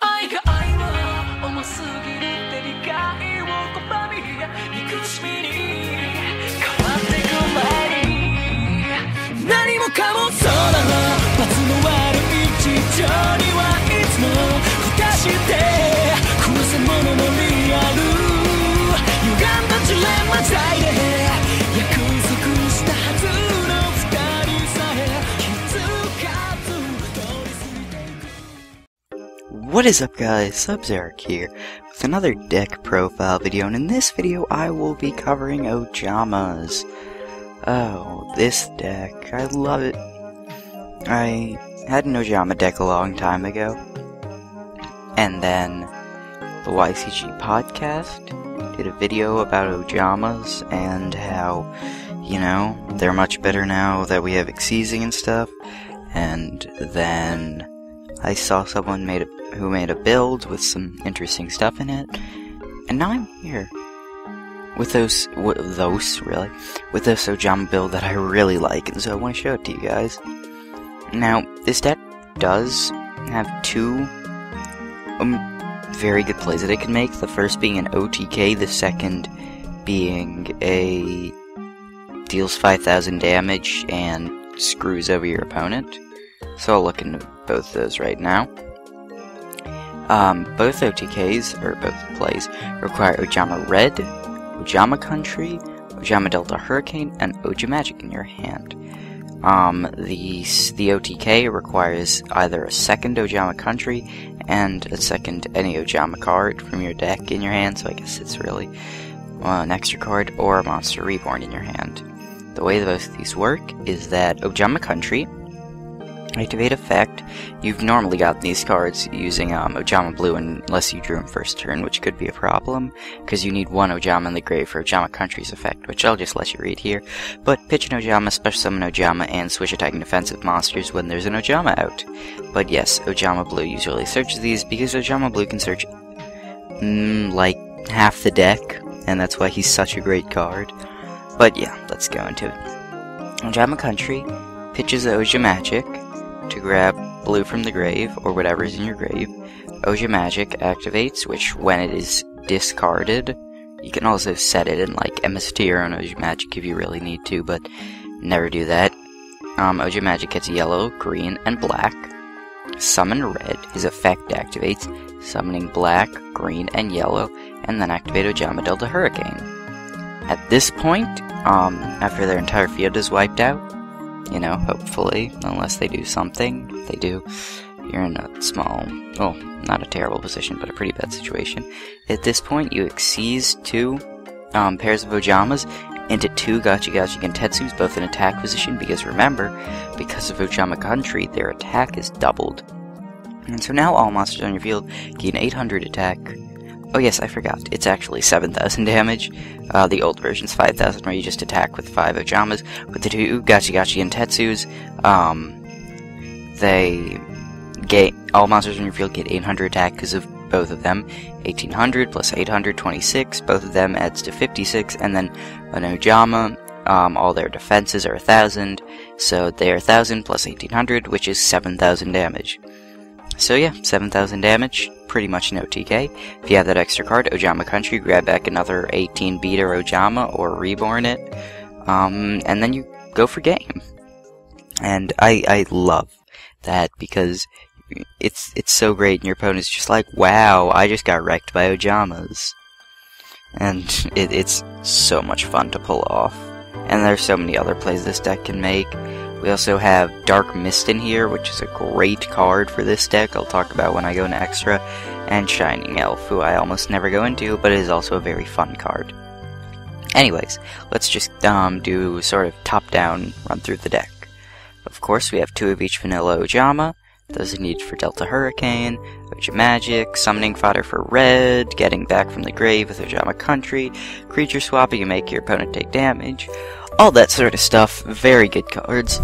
愛が愛は重すぎるって理解を拒み憎しみに変わってく前に何もかもそうなの罰の悪い事情にはいつも下してくせ者のリアル歪んだジレンマ罪で約束したはずの二人さえ気づかず通り過ぎていく。 What is up guys, Subzeroark here, with another deck profile video, and in this video I will be covering Ojamas. Oh, this deck, I love it. I had an Ojama deck a long time ago, and then the YCG podcast did a video about Ojamas and how, you know, they're much better now that we have Exceeding and stuff, and then I saw someone who made a build with some interesting stuff in it, and now I'm here with this Ojama build that I really like, and so I want to show it to you guys. Now, this deck does have two very good plays that it can make, the first being an OTK, the second being a deals 5,000 damage and screws over your opponent. So I'll look into both of those right now. Both OTKs, or both plays, require Ojama Red, Ojama Country, Ojama Delta Hurricane, and Ojamagic in your hand. The OTK requires either a second Ojama Country and a second any Ojama card from your deck in your hand, so I guess it's really an extra card, or a Monster Reborn in your hand. The way that both of these work is that Ojama Country, activate effect, you've normally gotten these cards using Ojama Blue unless you drew them first turn, which could be a problem, because you need one Ojama in the grave for Ojama Country's effect, which I'll just let you read here. But pitch an Ojama, special summon Ojama, and switch attacking defensive monsters when there's an Ojama out. But yes, Ojama Blue usually searches these, because Ojama Blue can search like half the deck, and that's why he's such a great card. But yeah, let's go into it. Ojama Country pitches Ojamagic to grab blue from the grave, or whatever's in your grave. Ojamagic activates, which when it is discarded, you can also set it in like MST on Ojamagic if you really need to, but never do that. Ojamagic gets yellow, green, and black. Summon red, his effect activates, summoning black, green, and yellow, and then activate Ojama Delta Hurricane. At this point, after their entire field is wiped out, you know, hopefully, unless they do something. If they do, you're in a small, well, not a terrible position, but a pretty bad situation. At this point, you exceed two pairs of Ojamas into two Gachi Gentetsus, both in attack position, because remember, because of Ojama Country, their attack is doubled. And so now all monsters on your field gain 800 attack. Oh yes, I forgot. It's actually 7,000 damage. The old version's 5,000, where you just attack with 5 Ojamas. With the two Gachi Gentetsus, all monsters in your field get 800 attack because of both of them. 1,800 plus 800, 26. Both of them adds to 56, and then an Ojama, all their defenses are 1,000, so they are 1,000 plus 1,800, which is 7,000 damage. So yeah, 7,000 damage, pretty much no TK. If you have that extra card, Ojama Country, grab back another 18 beater Ojama, or reborn it, and then you go for game. And I love that, because it's so great, and your opponent's just like, wow, I just got wrecked by Ojamas. And it's so much fun to pull off. And there's so many other plays this deck can make. We also have Dark Mist in here, which is a great card for this deck, I'll talk about when I go into Extra, and Shining Elf, who I almost never go into, but is also a very fun card. Anyways, let's just do sort of top-down run through the deck. Of course, we have 2 of each vanilla Ojama. Those are needed for Delta Hurricane, Ojamagic, summoning fodder for red, getting back from the grave with Ojama Country, creature swapping and make your opponent take damage. All that sort of stuff. Very good cards.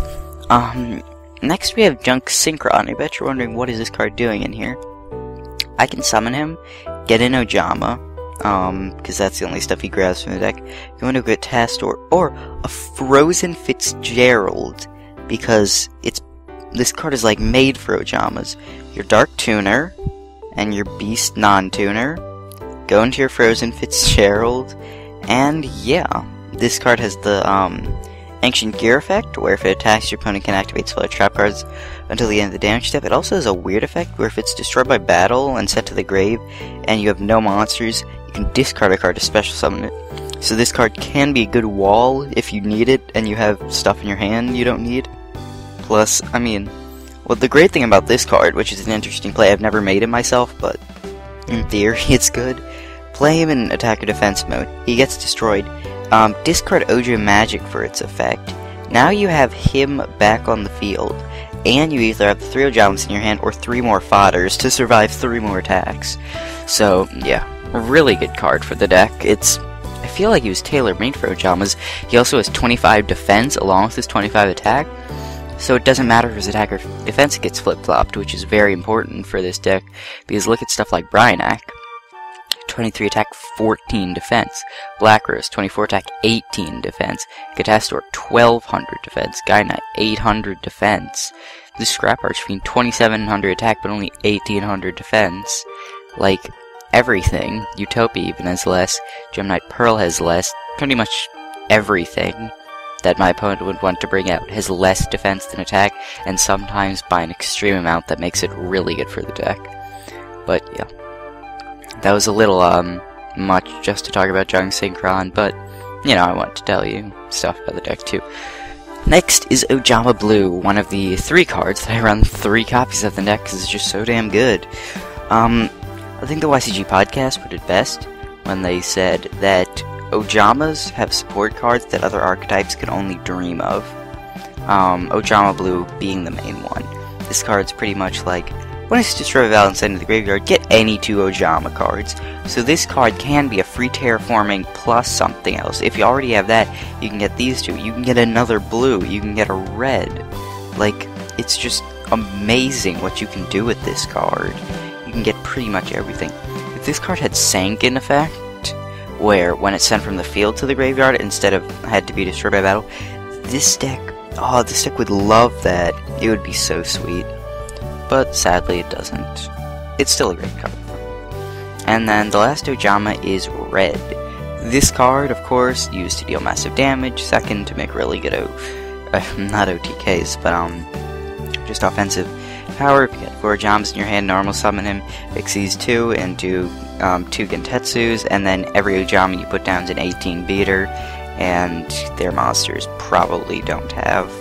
Next we have Junk Synchron. I bet you're wondering, what is this card doing in here? I can summon him, get an Ojama, because that's the only stuff he grabs from the deck. Go into a good test, or a Frozen Fitzgerald, because this card is like made for Ojamas. Your Dark Tuner, and your Beast non-tuner. Go into your Frozen Fitzgerald, and yeah, this card has the Ancient Gear effect, where if it attacks, your opponent can activate select trap cards until the end of the damage step. It also has a weird effect, where if it's destroyed by battle and sent to the grave, and you have no monsters, you can discard a card to special summon it. So this card can be a good wall if you need it, and you have stuff in your hand you don't need. Plus, I mean, well, the great thing about this card, which is an interesting play, I've never made it myself, but in theory it's good. Play him in attack or defense mode. He gets destroyed. Discard Ojama Magic for its effect. Now you have him back on the field, and you either have 3 Ojamas in your hand or 3 more fodders to survive 3 more attacks. So, yeah, a really good card for the deck. I feel like he was tailor-made for Ojamas. He also has 25 defense along with his 25 attack, so it doesn't matter if his attack or defense gets flip-flopped, which is very important for this deck, because look at stuff like Bryanak. 23 attack, 14 defense. Black Rose, 24 attack, 18 defense. Catastor, 1200 defense. Guy Knight, 800 defense. The Scrap Archfiend, 2700 attack, but only 1800 defense. Like, everything. Utopia even has less. Gem Knight Pearl has less. Pretty much everything that my opponent would want to bring out has less defense than attack, and sometimes by an extreme amount that makes it really good for the deck. But, yeah. That was a little, much just to talk about Jung Synchron, but, you know, I want to tell you stuff about the deck, too. Next is Ojama Blue, one of the 3 cards that I run 3 copies of the deck because it's just so damn good. I think the YCG podcast put it best when they said that Ojamas have support cards that other archetypes can only dream of. Ojama Blue being the main one. This card's pretty much like, when it's destroyed by battle and sent to the graveyard, get any 2 Ojama cards. So this card can be a free terraforming plus something else. If you already have that, you can get these 2. You can get another blue. You can get a red. Like, it's just amazing what you can do with this card. You can get pretty much everything. If this card had Sankin effect, where when it's sent from the field to the graveyard instead of had to be destroyed by battle, this deck would love that. It would be so sweet. But sadly it doesn't. It's still a great card. And then the last Ojama is red. This card, of course, used to deal massive damage, second to make really good not OTKs, but just offensive power. If you get 4 Ojamas in your hand, normal summon him, fix these 2 into 2 Gentetsus, and then every Ojama you put down is an 18 beater, and their monsters probably don't have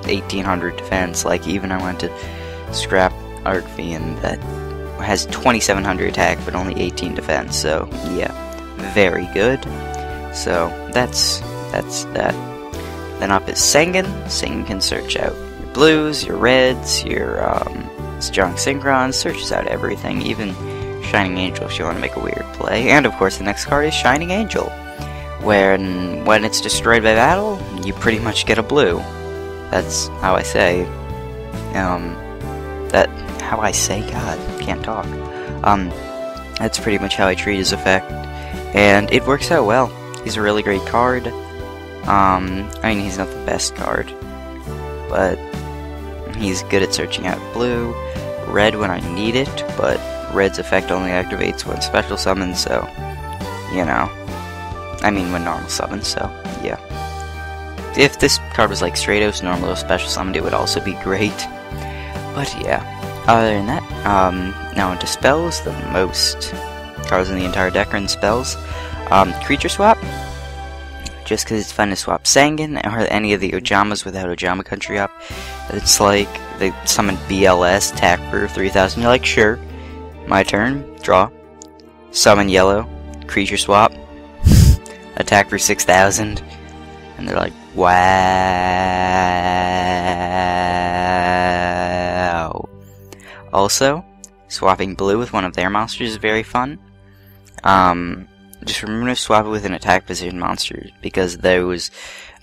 1800 defense. Like, even I went to Scrap Archfiend that has 2700 attack but only 18 defense, so yeah, very good. So that's that. Then up is Sengen. Sengen can search out your blues, your reds, your Strong Synchron, searches out everything, even Shining Angel if you want to make a weird play. And of course the next card is Shining Angel, when it's destroyed by battle, you pretty much get a blue. That's how I say. God, can't talk. That's pretty much how I treat his effect, and it works out well. He's a really great card. I mean, he's not the best card, but he's good at searching out blue, red when I need it, but red's effect only activates when special summons, so, you know. I mean, when normal summons, so, yeah. If this card was like Stratos, normal or special summoned, it would also be great. But yeah, other than that, now into spells, the most cards in the entire deck are in spells. Creature swap, just because it's fun to swap Sangen or any of the Ojamas without Ojama Country up. It's like, they summon BLS, attack for 3000, you're like, sure, my turn, draw, summon yellow, creature swap, attack for 6000, and they're like, wow. Also, swapping blue with one of their monsters is very fun. Just remember to swap it with an attack position monster, because those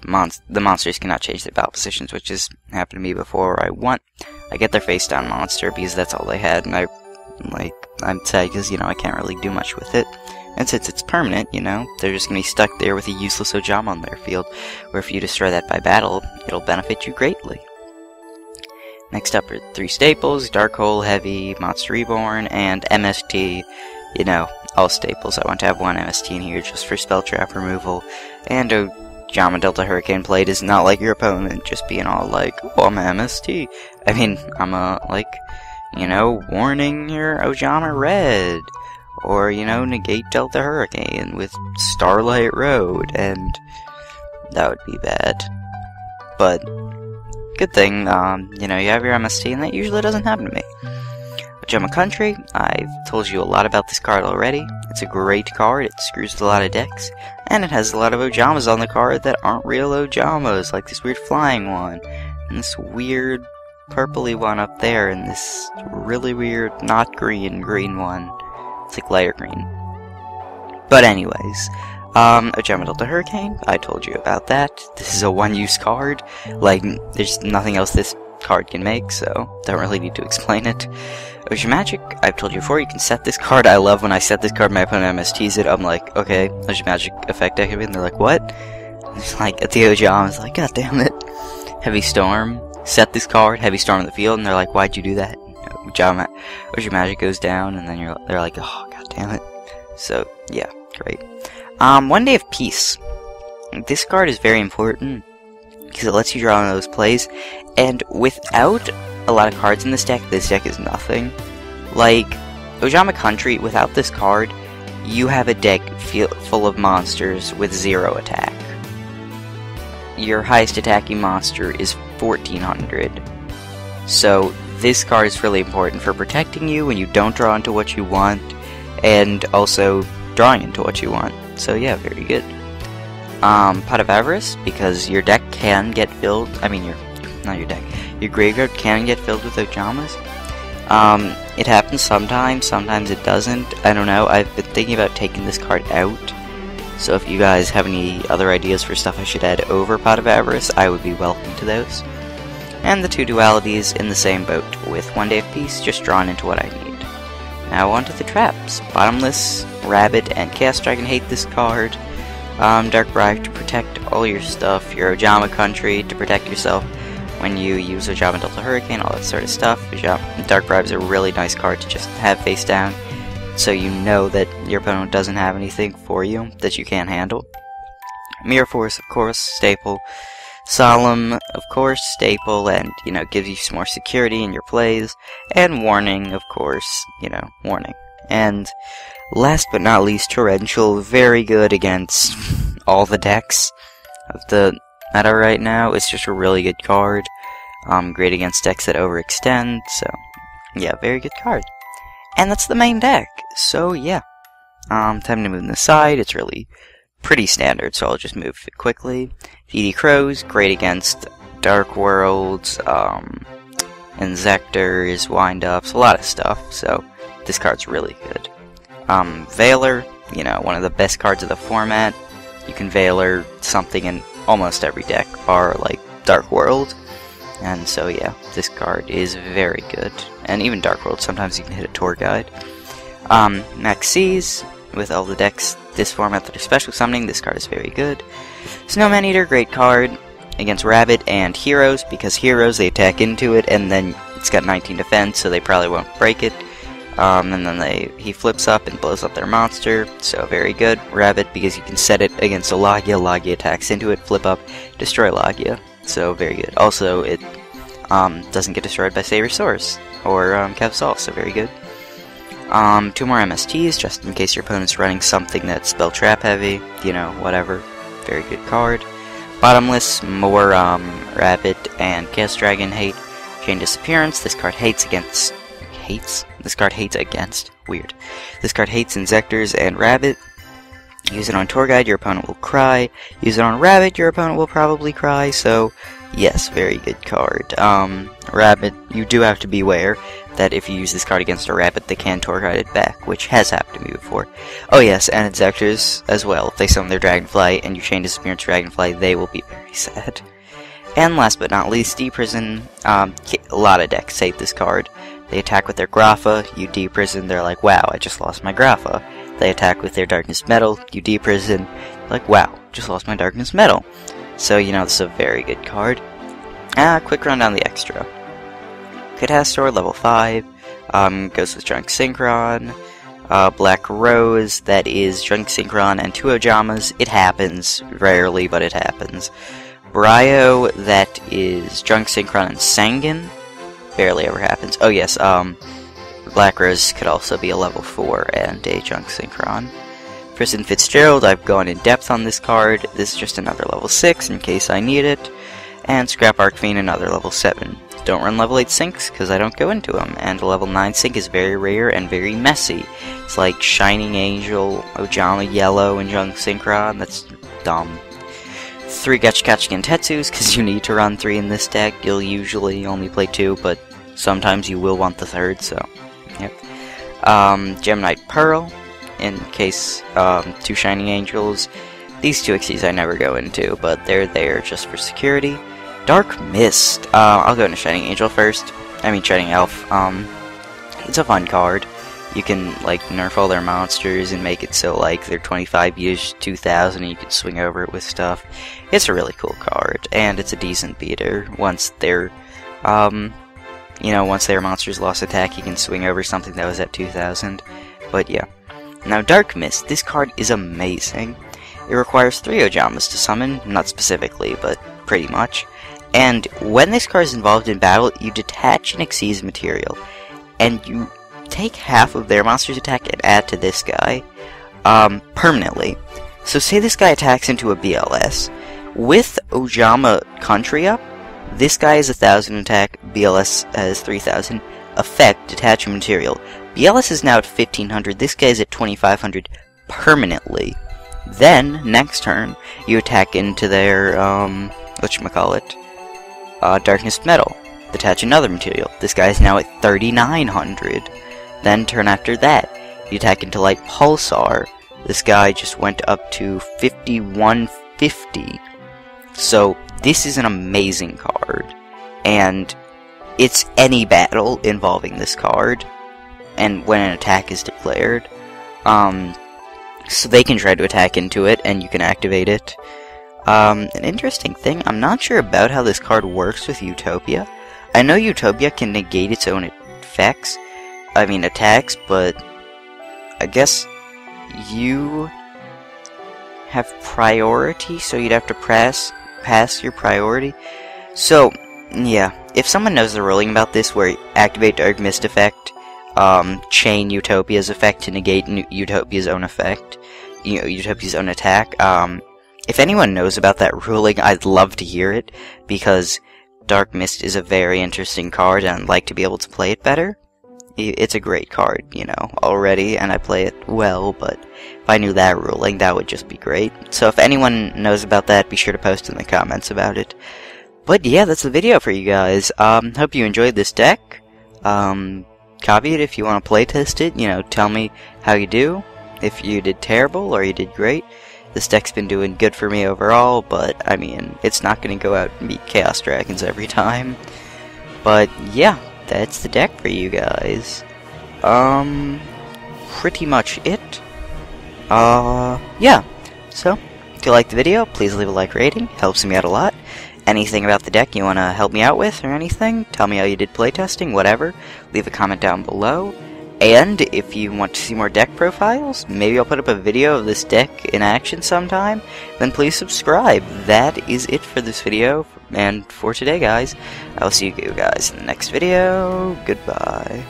the monsters cannot change their battle positions, which has happened to me before. I get their face down monster because that's all they had, and I'm sad because, you know, I can't really do much with it. And since it's permanent, you know, they're just gonna be stuck there with a useless Ojama on their field, where if you destroy that by battle, it'll benefit you greatly. Next up are 3 staples, Dark Hole, Heavy, Monster Reborn, and MST. You know, all staples. I want to have 1 MST in here just for spell trap removal. And Ojama Delta Hurricane Blade is not like your opponent just being all like, oh, I'm a MST. I mean, I'm like, you know, warning your Ojama Red. Or, you know, negate Delta Hurricane with Starlight Road, and that would be bad. But, good thing, you know, you have your MST, and that usually doesn't happen to me. Ojama Country, I've told you a lot about this card already. It's a great card, it screws with a lot of decks, and it has a lot of Ojamas on the card that aren't real Ojamas, like this weird flying one, and this weird purpley one up there, and this really weird, not green one. It's like lighter green. But anyways, Ojama Delta Hurricane, I told you about that. This is a one-use card. Like, there's nothing else this card can make, so don't really need to explain it. Ocean Magic, I've told you before, you can set this card. I love when I set this card, my opponent MSTs it. I'm like, okay, Ocean Magic effect activated, and they're like, what? And it's like, at the Ojama, it's like, god damn it. Heavy Storm, set this card, Heavy Storm in the field, and they're like, why'd you do that? Ocean Magic goes down, and then they're like, oh, god damn it. So, yeah, great. 1 Day of Peace. This card is very important, because it lets you draw on those plays, and without a lot of cards in this deck is nothing. Like, Ojama Country, without this card, you have a deck full of monsters with 0 attack. Your highest attacking monster is 1400. So, this card is really important for protecting you when you don't draw into what you want, and also drawing into what you want. So yeah, very good. Pot of Avarice, because your deck can get filled, your graveyard can get filled with Ojamas. It happens sometimes it doesn't, I don't know. I've been thinking about taking this card out, so if you guys have any other ideas for stuff I should add over Pot of Avarice, I would be welcome to those. And the 2 dualities in the same boat, with 1 Day of Peace just drawn into what I need. Now on to the traps. Bottomless, Rabbit, and Chaos Dragon hate this card. Dark Bribe to protect all your stuff. Your Ojama Country to protect yourself when you use Ojama Delta Hurricane, all that sort of stuff. Dark Bribe is a really nice card to just have face down, so you know that your opponent doesn't have anything for you that you can't handle. Mirror Force, of course, staple. Solemn, of course, staple, and, you know, gives you some more security in your plays. And Warning, of course, you know, Warning. And last but not least, Torrential, very good against all the decks of the meta right now. It's just a really good card. Great against decks that overextend, so, yeah, very good card. And that's the main deck, so, yeah. Time to move to the side. It's really pretty standard, so I'll just move it quickly. DD Crows, great against Dark Worlds, Inzectors, Wind-Ups, a lot of stuff, so this card's really good. Veiler, you know, one of the best cards of the format. You can Veiler something in almost every deck, bar, like, Dark World. And so, yeah, this card is very good. And even Dark World, sometimes you can hit a tour guide. Max Seas, with all the decks this format that are special summoning, this card is very good. Snowman Eater, great card against Rabbit and Heroes, because Heroes, they attack into it, and then it's got 19 defense, so they probably won't break it. And then he flips up and blows up their monster, so very good. Rabbit, because you can set it against a Logia, Logia attacks into it, flip up, destroy Logia, so very good. Also, it doesn't get destroyed by Saber Source, or Kevsol, so very good. 2 more MSTs, just in case your opponent's running something that's spell trap heavy, you know, whatever. Very good card. Bottomless, more Rabbit and Chaos Dragon hate. Chain Disappearance, this card hates against... This card hates against... Weird. This card hates Inzectors and Rabbit. Use it on Tour Guide, your opponent will cry. Use it on Rabbit, your opponent will probably cry, so... Yes, very good card. Rabbit, you do have to beware that if you use this card against a Rabbit, they can Tour Guide it back, which has happened to me before. Oh yes, and Inzectors as well. If they summon their Dragonfly and you Chain Disappearance Dragonfly, they will be very sad. And last but not least, Deprison. A lot of decks hate this card. They attack with their Grapha, you Deprison, they're like, wow, I just lost my Grapha. They attack with their Darkness Metal, you Deprison, like, wow, just lost my Darkness Metal. So, you know, this is a very good card. Quick rundown the extra. Catastor, level 5, goes with Junk Synchron. Black Rose, that is Junk Synchron and 2 Ojamas. It happens, rarely, but it happens. Bryo, that is Junk Synchron and Sangan. Barely ever happens. Oh yes, Black Rose could also be a level 4 and a Junk Synchron. Prison Fitzgerald, I've gone in depth on this card. This is just another level 6 in case I need it. And Scrap Arcfiend, another level 7. Don't run level 8 syncs because I don't go into them. And a level 9 sync is very rare and very messy. It's like Shining Angel, Ojama Yellow, and Junk Synchron. That's dumb. 3 Gachikachi and Tetsus because you need to run 3 in this deck. You'll usually only play 2, but sometimes you will want the 3rd, so yep. Geminite Pearl, in case 2 Shining Angels. These 2 Xyzs I never go into, but they're there just for security. Dark Mist. I'll go into Shining Angel first. I mean Shining Elf. It's a fun card. You can like nerf all their monsters and make it so like they're 25 years 2000 and you can swing over it with stuff. It's a really cool card, and it's a decent beater. Once they're once their monsters lost attack, you can swing over something that was at 2000. But yeah. Now Dark Mist, this card is amazing. It requires 3 Ojamas to summon, not specifically, but pretty much. And when this card is involved in battle, you detach an Xyz material, and you take half of their monster's attack and add to this guy, permanently. So say this guy attacks into a BLS. With Ojama Country up, this guy has 1000 attack, BLS has 3000. Effect, detach a material. BLS is now at 1500, this guy is at 2500 permanently. Then, next turn, you attack into their, Darkness Metal. Detach another material. This guy is now at 3900. Then, turn after that, you attack into Light Pulsar. This guy just went up to 5150. So, this is an amazing card. And it's any battle involving this card. And when an attack is declared. So they can try to attack into it, and you can activate it. An interesting thing, I'm not sure about how this card works with Utopia. I know Utopia can negate its own attacks, but I guess you have priority, so you'd have to pass your priority. So, yeah, if someone knows the ruling about this, where activate Dark Mist effect, chain Utopia's effect to negate Utopia's own effect, Utopia's own attack. If anyone knows about that ruling, I'd love to hear it, because Dark Mist is a very interesting card, and I'd like to be able to play it better. It's a great card, already, and I play it well, but if I knew that ruling, that would just be great. So if anyone knows about that, be sure to post in the comments about it. But yeah, that's the video for you guys. Hope you enjoyed this deck. Copy it if you want to playtest it, tell me how you do, if you did terrible or you did great. This deck's been doing good for me overall, but, it's not going to go out and beat Chaos Dragons every time. But, yeah, that's the deck for you guys. Pretty much it. Yeah. So, if you liked the video, please leave a like rating, helps me out a lot. Anything about the deck you want to help me out with or anything, tell me how you did playtesting, whatever, leave a comment down below. And if you want to see more deck profiles, maybe I'll put up a video of this deck in action sometime, then please subscribe. That is it for this video, and for today guys. I'll see you guys in the next video. Goodbye.